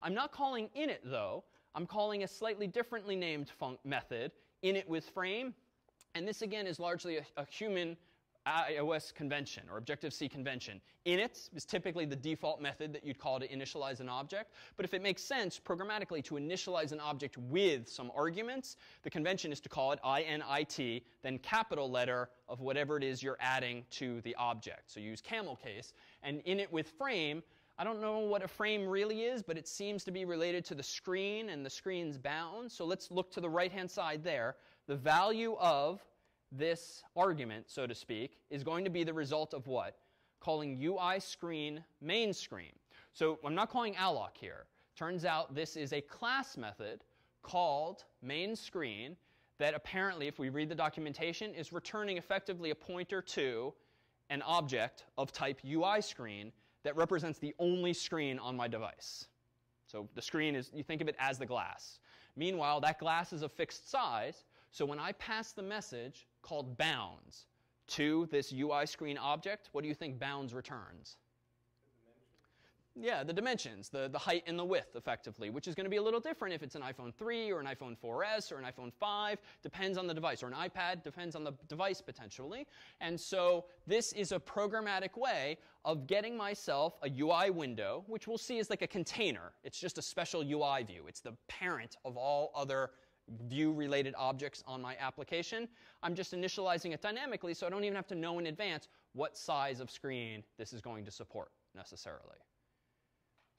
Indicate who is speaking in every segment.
Speaker 1: I'm not calling init, though. I'm calling a slightly differently named method, initWithFrame. And this, again, is largely a human iOS convention or Objective-C convention. Init is typically the default method that you'd call to initialize an object. But if it makes sense programmatically to initialize an object with some arguments, the convention is to call it init, then capital letter of whatever it is you're adding to the object. So you use camel case. And initWithFrame, I don't know what a frame really is, but it seems to be related to the screen and the screen's bounds. So let's look to the right-hand side there. The value of this argument, so to speak, is going to be the result of what? Calling UI screen main screen. So I'm not calling alloc here. Turns out this is a class method called main screen that apparently, if we read the documentation, is returning effectively a pointer to an object of type UI screen that represents the only screen on my device. So the screen is, you think of it as the glass. Meanwhile, that glass is a fixed size. So when I pass the message called bounds to this UI screen object, what do you think bounds returns? Yeah, the dimensions, the height and the width, effectively, which is going to be a little different if it's an iPhone 3 or an iPhone 4S or an iPhone 5. Depends on the device. Or an iPad, depends on the device, potentially. And so this is a programmatic way of getting myself a UI window, which we'll see is like a container. It's just a special UI view. It's the parent of all other view-related objects on my application. I'm just initializing it dynamically, so I don't even have to know in advance what size of screen this is going to support, necessarily.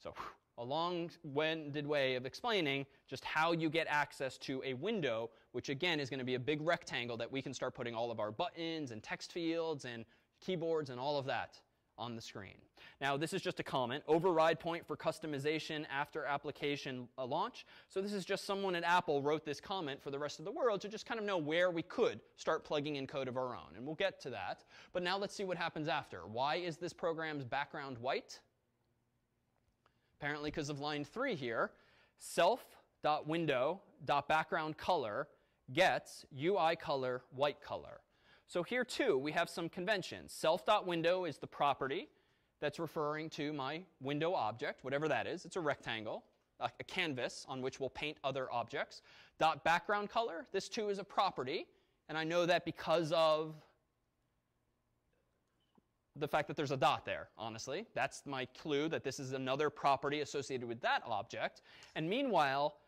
Speaker 1: So a long-winded way of explaining just how you get access to a window, which again is going to be a big rectangle that we can start putting all of our buttons and text fields and keyboards and all of that on the screen. Now, this is just a comment. Override point for customization after application launch. So this is just someone at Apple wrote this comment for the rest of the world to just kind of know where we could start plugging in code of our own. And we'll get to that. But now let's see what happens after. Why is this program's background white? Apparently because of line 3 here. Self.window.backgroundColor gets UI color white color. So here, too, we have some conventions. Self.window is the property that's referring to my window object, whatever that is. It's a rectangle, a canvas on which we'll paint other objects. Background color, this, too, is a property. And I know that because of the fact that there's a dot there, honestly. That's my clue that this is another property associated with that object. And meanwhile,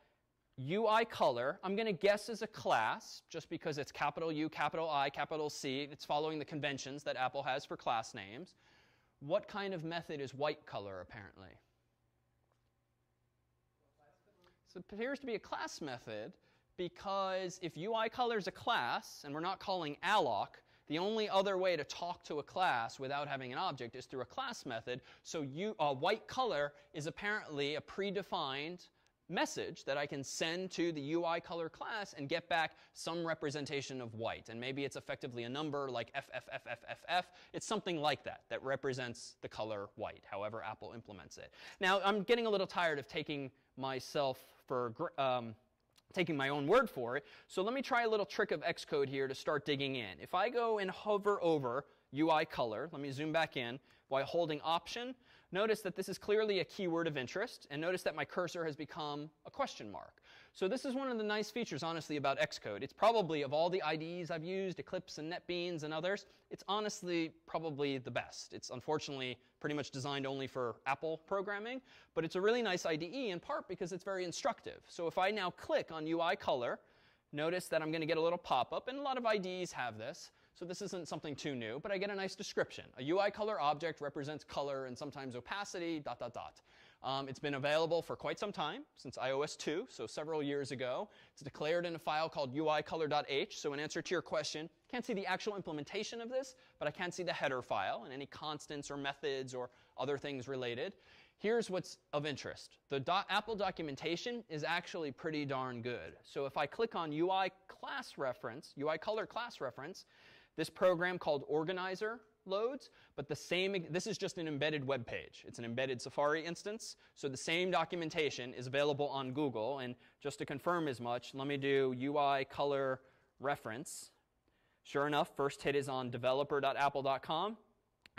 Speaker 1: UI color, I'm going to guess is a class, just because it's capital U, capital I, capital C. It's following the conventions that Apple has for class names. What kind of method is white color, apparently? So it appears to be a class method, because if UI color is a class, and we're not calling alloc, the only other way to talk to a class without having an object is through a class method. So white color is apparently a predefined message that I can send to the UI color class and get back some representation of white. And maybe it's effectively a number like FFFFFF. It's something like that that represents the color white, however Apple implements it. Now, I'm getting a little tired of taking myself for taking my own word for it. So let me try a little trick of Xcode here to start digging in. If I go and hover over UI color, let me zoom back in, while holding Option, notice that this is clearly a keyword of interest. And notice that my cursor has become a question mark. So this is one of the nice features, honestly, about Xcode. It's probably, of all the IDEs I've used, Eclipse and NetBeans and others, it's honestly probably the best. It's unfortunately pretty much designed only for Apple programming. But it's a really nice IDE, in part because it's very instructive. So if I now click on UI color, notice that I'm going to get a little pop-up. And a lot of IDEs have this. So this isn't something too new, but I get a nice description. A UI color object represents color and sometimes opacity, ... It's been available for quite some time, since iOS 2, so several years ago. It's declared in a file called uicolor.h. So in answer to your question, can't see the actual implementation of this, but I can see the header file and any constants or methods or other things related. Here's what's of interest. The Apple documentation is actually pretty darn good. So if I click on UI class reference, UI color class reference, this program called Organizer loads, but this is just an embedded web page. It's an embedded Safari instance. So the same documentation is available on Google. And just to confirm as much, let me do UI color reference. Sure enough, first hit is on developer.apple.com.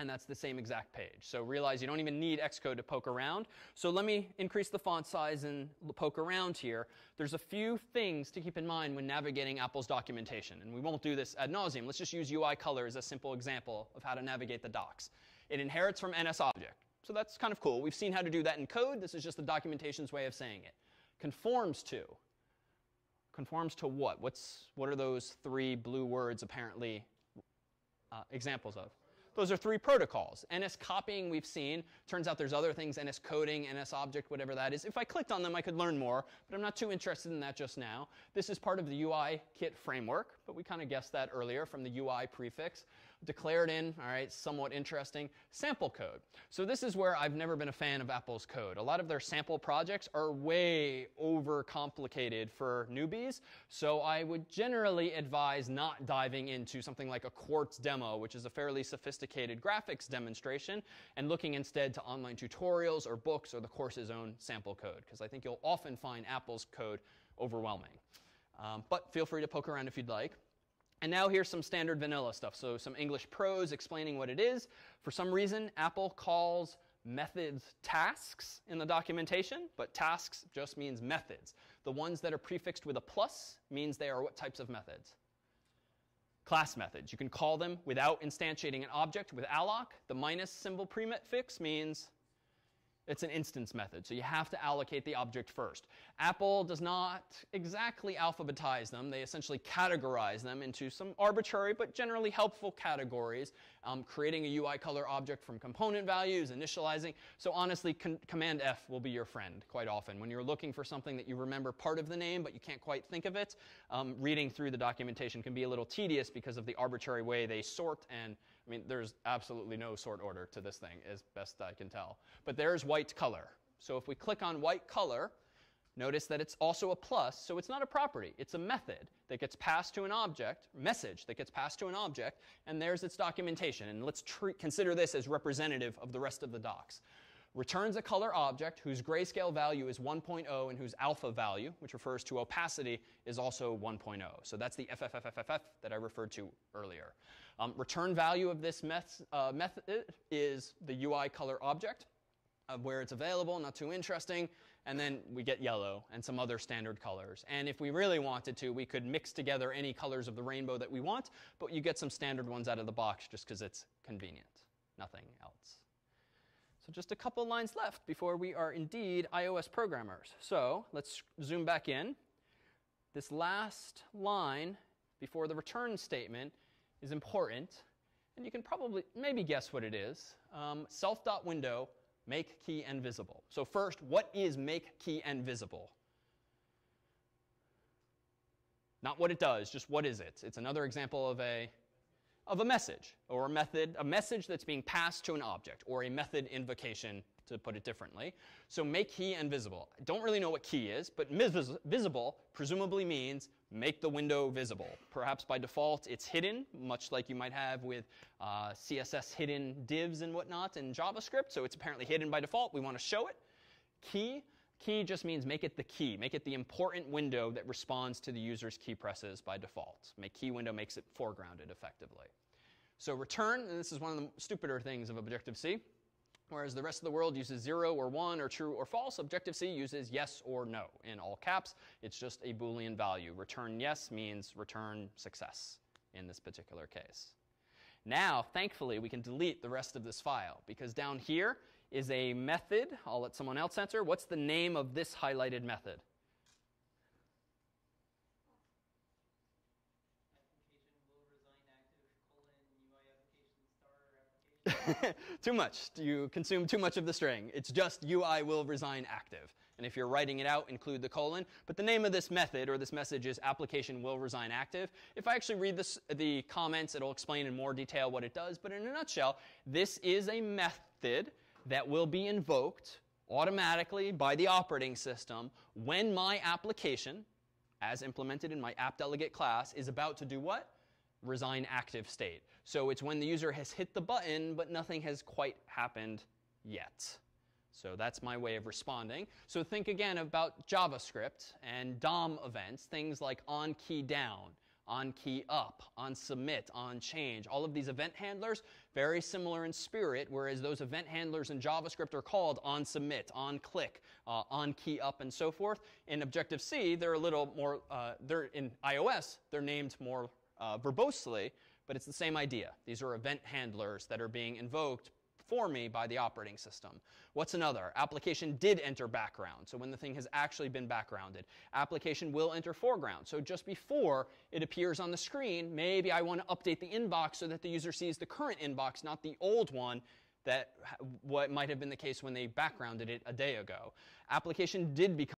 Speaker 1: And that's the same exact page. So realize you don't even need Xcode to poke around. So let me increase the font size and poke around here. There's a few things to keep in mind when navigating Apple's documentation. And we won't do this ad nauseum. Let's just use UI color as a simple example of how to navigate the docs. It inherits from NSObject. So that's kind of cool. We've seen how to do that in code. This is just the documentation's way of saying it. Conforms to. Conforms to what? What are those three blue words apparently examples of? Those are three protocols. NS copying we've seen. Turns out there's other things, NS coding, NS object, whatever that is. If I clicked on them, I could learn more, but I'm not too interested in that just now. This is part of the UI kit framework, but we kind of guessed that earlier from the UI prefix. Declared in, all right, somewhat interesting. Sample code. So this is where I've never been a fan of Apple's code. A lot of their sample projects are way overcomplicated for newbies. So I would generally advise not diving into something like a Quartz demo, which is a fairly sophisticated graphics demonstration, and looking instead to online tutorials or books or the course's own sample code, because I think you'll often find Apple's code overwhelming. But feel free to poke around if you'd like. And now here's some standard vanilla stuff. So some English prose explaining what it is. For some reason, Apple calls methods tasks in the documentation, but tasks just means methods. The ones that are prefixed with a plus means they are what types of methods? Class methods. You can call them without instantiating an object with alloc. The minus symbol prefix means it's an instance method, so you have to allocate the object first. Apple does not exactly alphabetize them. They essentially categorize them into some arbitrary but generally helpful categories, creating a UI color object from component values, initializing. So honestly, Command F will be your friend quite often. When you're looking for something that you remember part of the name but you can't quite think of it, reading through the documentation can be a little tedious because of the arbitrary way they sort. And I mean, there's absolutely no sort order to this thing, as best I can tell. But there's white color. So if we click on white color, notice that it's also a plus. So it's not a property. It's a method that gets passed to an object, message that gets passed to an object, and there's its documentation. And let's consider this as representative of the rest of the docs. Returns a color object whose grayscale value is 1.0 and whose alpha value, which refers to opacity, is also 1.0. So that's the FFFFF that I referred to earlier. Return value of this method is the UI color object of where it's available, not too interesting. And then we get yellow and some other standard colors. And if we really wanted to, we could mix together any colors of the rainbow that we want, but you get some standard ones out of the box just because it's convenient. Nothing else. So just a couple lines left before we are indeed iOS programmers. So let's zoom back in. This last line before the return statement is important. And you can probably maybe guess what it is. Self.window, make key and visible. So first, what is make key and visible? Not what it does, just what is it? It's another example of a message or a method, a message that's being passed to an object, or a method invocation, to put it differently. So make key and visible. I don't really know what key is, but visible presumably means make the window visible. Perhaps by default it's hidden, much like you might have with CSS hidden divs and whatnot in JavaScript. So it's apparently hidden by default. We want to show it. Key just means make it the key. Make it the important window that responds to the user's key presses by default. Make key window makes it foregrounded effectively. So return, and this is one of the stupider things of Objective-C. Whereas the rest of the world uses 0 or 1 or true or false, Objective-C uses yes or no in all caps. It's just a Boolean value. Return yes means return success in this particular case. Now, thankfully, we can delete the rest of this file, because down here is a method. I'll let someone else answer. What's the name of this highlighted method? Too much. You consume too much of the string. It's just UI will resign active. And if you're writing it out, include the colon. But the name of this method or this message is application will resign active. If I actually read the comments, it'll explain in more detail what it does. But in a nutshell, this is a method that will be invoked automatically by the operating system when my application, as implemented in my app.delegate class, is about to do what? Resign active state. So it's when the user has hit the button, but nothing has quite happened yet. So that's my way of responding. So think again about JavaScript and DOM events, things like onKeyDown, on key up, on submit, on change. All of these event handlers, very similar in spirit, whereas those event handlers in JavaScript are called on submit, on click, on key up, and so forth. In Objective-C, they're a little more, in iOS, they're named more verbosely, but it's the same idea. These are event handlers that are being invoked for me by the operating system. What's another? Application did enter background. So when the thing has actually been backgrounded. Application will enter foreground. So just before it appears on the screen, maybe I want to update the inbox so that the user sees the current inbox, not the old one that what might have been the case when they backgrounded it a day ago. Application did become